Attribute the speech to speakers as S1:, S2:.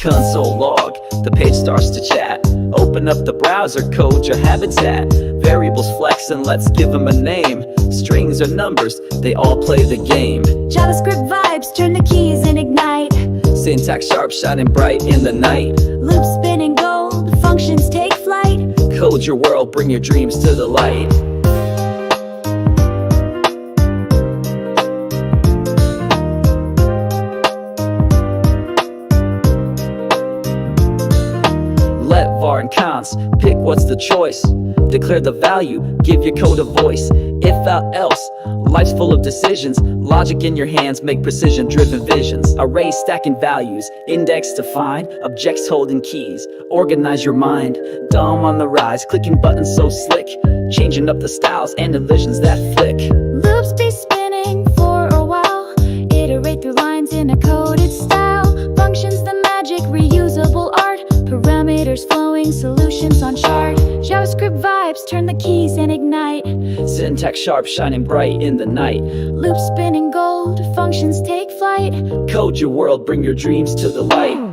S1: console log, the page starts to chat. Open up the browser, code your habitat. Variables flex and let's give them a name. Strings or numbers, they all play the game.
S2: JavaScript vibes, turn the keys and ignite.
S1: Syntax sharp, shining bright in the night.
S2: Loop spinning gold, functions take flight.
S1: Code your world, bring your dreams to the light. Let var and const pick what's the choice. Declare the value, give your code a voice. If else, life's full of decisions. Logic in your hands, make precision-driven visions. Array stacking values, index to find. Objects holding keys, organize your mind. DOM on the rise, clicking buttons so slick. Changing up the styles and the visions that flick.
S2: Loops be spinning for a while. Iterate through lines in a coded style. Functions the magic, reusable art. Parameters flowing, solutions on chart. JavaScript vibes, turn the keys and ignite.
S1: Syntax sharp, shining bright in the night.
S2: Loop spinning gold, functions take flight.
S1: Code your world, bring your dreams to the light.